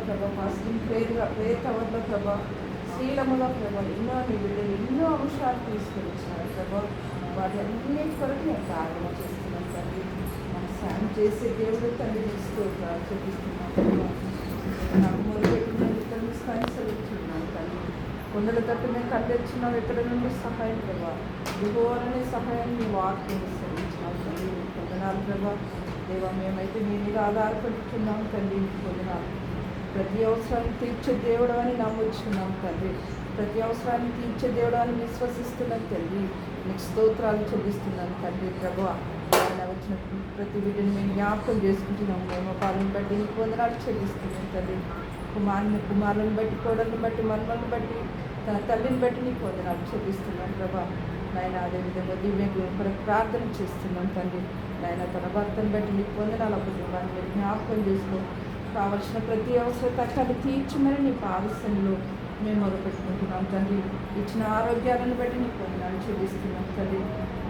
ప్రభా fasting prayer అవర్లో ప్రభా శ్రీలముగా ప్రభా ఎన్నో నీ బిడ్డలు ఎన్నో అంశాలు తీసుకొచ్చారు ప్రభా వాటి అన్నిటి కొరకు నేను ప్రార్థన చేస్తున్నాను తండ్రి మన సాయం చేసే దేవుడు తండ్రి స్తోత్రాలు చూపిస్తున్నాను. నాకు మొదలుపెట్టిన స్థాయి సెలవుతున్నాను తండ్రి. కొండల తట్టు మేము కట్టెచ్చున్నావు ఎక్కడ నుండి సహాయం ప్రభా దిగువనే సహాయాన్ని నీ వాక్యం సెలవించినావు తండ్రి. కొందనాలు ప్రభా దేవా మేమైతే మీ మీద ఆధారపడుతున్నాం తండ్రి. కొందనాలు ప్రతి అవసరాన్ని తీర్చే దేవుడు అని నమ్ముచున్నాం తండ్రి. ప్రతి అవసరాన్ని తీర్చే దేవుడు అని విశ్వసిస్తున్నాం తండ్రి. నీకు స్తోత్రాలు చెల్లిస్తున్నాను తండ్రి. ప్రభు ఆయన వచ్చిన ప్రతి వీటిని మేము జ్ఞాపకం చేసుకుంటున్నాము. మేము పాలను బట్టి నీకు వందనాలు చెల్లిస్తున్నాం తండ్రి. కుమారులను బట్టి కోడలను బట్టి మనలను బట్టి తన తల్లిని బట్టి నీకు వందనాలు చెల్లిస్తున్నాం ప్రభా. నాయన అదేవిధంగా దివ్యకు ప్రార్థన చేస్తున్నాం తండ్రి. నాయన తన భర్తను బట్టి నీకు వందనాలు కుటుంబాన్ని మీరు జ్ఞాపకం చేసుకో కావలసిన ప్రతి అవసరతను తీర్చమని నీ పాదశంలో మేము మొదలుపెట్టుకుంటున్నాం తండ్రి. ఇచ్చిన ఆరోగ్యాలను బట్టి నీకు వందనాలు చెల్లిస్తున్నాం తండ్రి.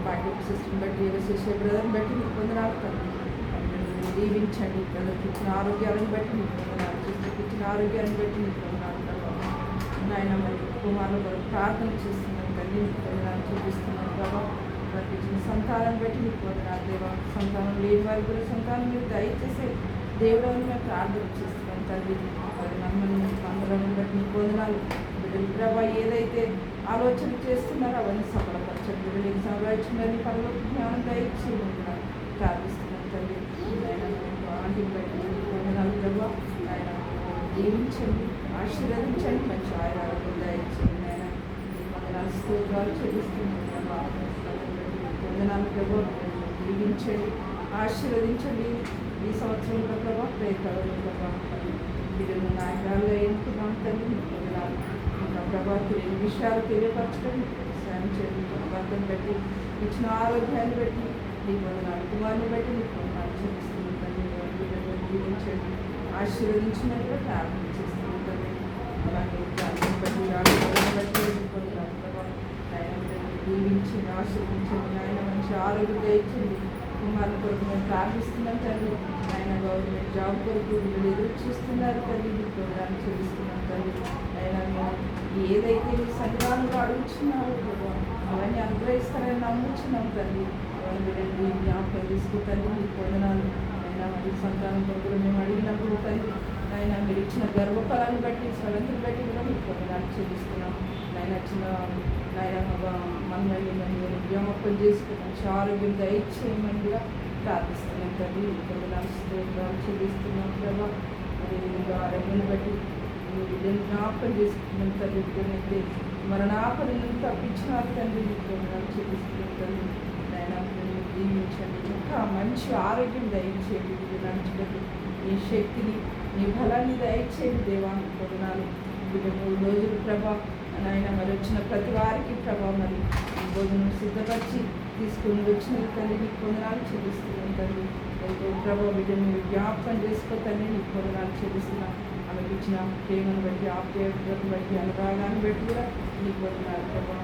బాడీ సిస్టమ్ బట్టి చేసే బ్రదర్ని బట్టి నీకు వందనాలు తండ్రి. దీవించండి బ్రదర్కి ఇచ్చిన ఆరోగ్యాలను బట్టి నీకు వందనాలు, సిస్టర్కి ఇచ్చిన ఆరోగ్యాన్ని బట్టి నీకు వందనాలు ప్రభావ. నాయన మరి కుమారుల కొరకు ప్రార్థన చేస్తున్నాం తండ్రి. నీకు వందనాలు చూపిస్తున్నాం ప్రభావ. వారికి ఇచ్చిన సంతానాన్ని బట్టి నీకు వందనాలు దేవా. సంతానం లేని వారి కూడా సంతానం మీరు దయచేసే దేవుడు అని మేము ప్రార్థన చేస్తున్నాం తండ్రి. వారి నమ్మల్ని పండుగలను బట్టి నీకు వందనాలు. బిడ్డలు ప్రభా ఏదైతే ఆలోచన చేస్తున్నారో అవన్నీ సఫలపరచండి. బిడ్డలు ఎగ్జామ్లో ఇచ్చినది పనులకు జ్ఞానం దయచేయమంటున్నారు ప్రార్థిస్తున్నాం తండ్రి. ఆయన ఆంటీని బట్టి నీకు వందనాలు ప్రభా. ఆయన దీవించండి, ఆశీర్వదించండి, మంచి ఆయురాలను దయచేయండి. ఆయన నీకు వందనాలు స్తోత్రాలు చెల్లిస్తున్నాం ప్రభా. వందనాలు ప్రభా. దీవించండి, ఆశీర్వదించండి. ఈ సంవత్సరంలో ప్రభావ ప్రేతలు ప్రభావ వీళ్ళు నాయకురాలు ఎన్నుకున్నాం తండ్రి. నీకు వందనాలు. ఇంకా ప్రభావ తెలియని విషయాలు తెలియపరచడం సాయం చేయండి. భర్తను బట్టి ఇచ్చిన ఆరోగ్యాన్ని బట్టి నీకు వందనాలు. కుమారుని బట్టి నీకు వందనాలు చెల్లిస్తున్నాం తండ్రి. వీళ్ళని దీవించండి, ఆశీర్వదించినట్టుగా ప్రార్థన చేస్తున్నాం తండ్రి. అలాగే ప్రార్థన బట్టి ఆరోగ్యాన్ని బట్టి నీకు వందనాలు ప్రభావ. ఆయన దీవించండి, ఆశీర్వదించండి. ఆయన మంచి ఆరోగ్యం దయచండి. కుమారుల కొరకు మేము ప్రార్థిస్తున్నాం తండ్రి. ఆయన గవర్నమెంట్ జాబ్ కొరకు వీళ్ళు ఎదురు చూస్తున్నారు తండ్రి. మీ ప్రోగ్రాం చెల్లిస్తున్నాం తండ్రి. ఆయన మేము ఏదైతే మీ సన్నిధానంలో అడుగుతున్నారో అవన్నీ అనుగ్రహిస్తారని నమ్ముచున్నాం తండ్రి. అవన్నీ వీళ్ళని జ్ఞాపకం తీసుకుంటాను. మీకు వందనాలు. అయినా మరి సంతానం కొరకు మేము అడిగినప్పుడు తండ్రి ఆయన మీరు ఇచ్చిన గర్వఫలాన్ని బట్టి స్వతంత్రం బట్టి కూడా మీకు వందనాలు చెల్లిస్తున్నాం. ఆయన చిన్న నాయన మనల్ని మేము జ్ఞాపకం చేసుకుని మంచి ఆరోగ్యం దయచేయమని కూడా ప్రార్థిస్తున్నాం తండ్రి. వందనాలు స్తోత్రాలు చెల్లిస్తున్నాం ప్రభా. అదేవిధంగా ఆరోగ్యాన్ని బట్టి వీళ్ళని జ్ఞాపకం చేసుకున్నాం తండ్రి. వీళ్ళనైతే మరణాపలను తప్పించినారు తండ్రి. మీకు వందనాలు చెల్లిస్తున్నాం తండ్రి. నాయన దీవించండి, ఇంకా మంచి ఆరోగ్యం దయచేయండి. వీళ్ళు నడిచినట్టు నీ శక్తిని నీ బలాన్ని దయచేయండి దేవా. వందనాలు. వీళ్ళు 3 రోజులు ప్రభా నాయన మరి వచ్చిన ప్రతి వారికి ప్రభావ మరి భోజనం సిద్ధపరిచి తీసుకుని వచ్చిన తండ్రి నీకు వందనాలు చెల్లిస్తున్నాం తండ్రి. ఎంతో ప్రభావ బిడ్డను మీరు జ్ఞాపకం చేసుకో తండ్రి. నీకు వందనాలు చెల్లిస్తున్నాం. ఆమెకు ఇచ్చిన ప్రేమను బట్టి ఆప్యాయతను బట్టి అనురాగాన్ని బట్టి కూడా నీకు వందనాలు ప్రభావ.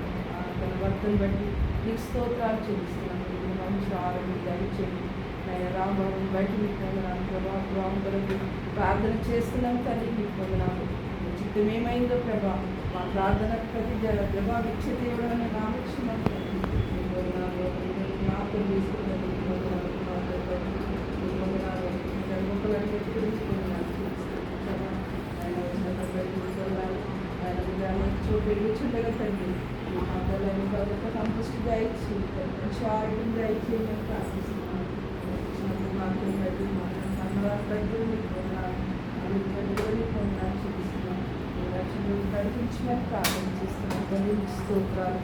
తన భర్తను బట్టి నీకు స్తోత్రాలు చెల్లిస్తున్నాం. మీరు మంచి ఆరోగ్యం దయచేయండి. ఆయన రామబాబుని బట్టి నీకు వందనాలు ప్రభావ. రాము కొరకు ప్రార్థన చేస్తున్నాం తండ్రి. నీకు వందనాలు. చిత్తం ఏమైందో ప్రభా మా ప్రార్థన ప్రతి ప్రభా విక్షతి ఇవ్వడం నామక్షిణం జ్ఞాపకం తీసుకున్నాను. పెరుగుచుండగా తండ్రి సంతృష్టి దయచి మంచి ఆరోగ్యం దయచి మేము ప్రార్థిస్తున్నాను. మాత్రం బట్టి అన్నవారి బట్టి మీకు నడిపించమని ప్రార్థన చేస్తున్నాం. తండ్రి స్తోత్రాలు.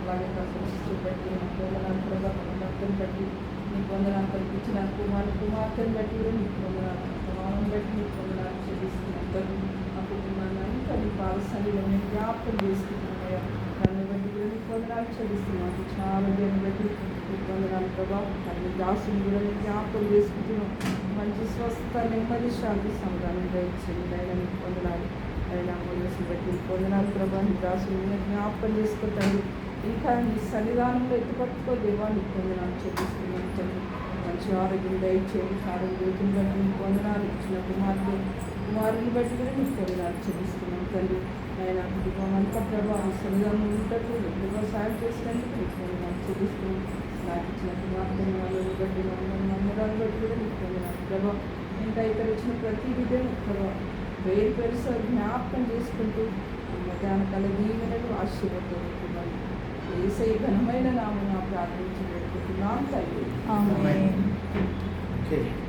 అలాగే ప్రశంసిస్తూ బట్టి వందనాలు ప్రభావ. భక్తుని బట్టి నీకు వందనాలు కల్పించిన కుమార్తెను బట్టి కూడా నీకు వందనాలు. కుమారం బట్టి నీకు వందనాలు చెల్లిస్తున్నాం తండ్రి. ఆ కుటుంబాన్ని అంతా నీ పాదసన్నిధిలో మేము జ్ఞాపకం చేసుకుంటున్నాయా. దాన్ని బట్టి కూడా నీకు వందనాలు చెల్లిస్తున్నాం. ఇచ్చిన ఆరోగ్యాన్ని బట్టి నీకు వందనాలు ప్రభావ. తల్లి దాసుని కూడా నేను జ్ఞాపకం చేసుకుంటున్నాం. మంచి స్వస్థ నెమ్మది శాంతి సమాధానం దయచేయండి. ఆయన నీకు వందనాలు. ఆయన మొదలు బట్టి వందనాలు ప్రభా. నీ దాసుని జ్ఞాపకం చేసుకుంటాను. ఇంకా నీ సన్నిధానంలో ఎత్తుపట్టుకో దేవా. నీకు వందనాలు చెల్లిస్తున్నాను తండ్రి. మంచి ఆరోగ్యం దయచేయండి. ఆరోగ్యం బట్టి నీకు వందనాలు. ఇచ్చిన కుమార్తె వారిని బట్టి కూడా నీకు వందనాలు చెల్లిస్తున్నాం తండ్రి. ఆయన కుటుంబం అంతా ప్రభావ సంఘం ఉంటూ ఎక్కువగా సాయం చేసినందుకు నీకు వందనాలు చెల్లిస్తున్నాం. నాకు ఇచ్చిన కుమార్తెను వాళ్ళని బట్టి నమ్మడాన్ని బట్టి కూడా నీకు వందనాలు ప్రభావ. ఇంకా ఇక్కడ వచ్చిన ప్రతి విధంగా ప్రభావ పేరు పెరుస జ్ఞాపకం చేసుకుంటూ మధ్యాహ్న కల దీవెనలు ఆశీర్వదిస్తున్నాను. యేసయ్య ఘనమైన నామమున ప్రార్థించి వేడుకుంటున్నాం తండ్రి. ఆమేన్. Okay.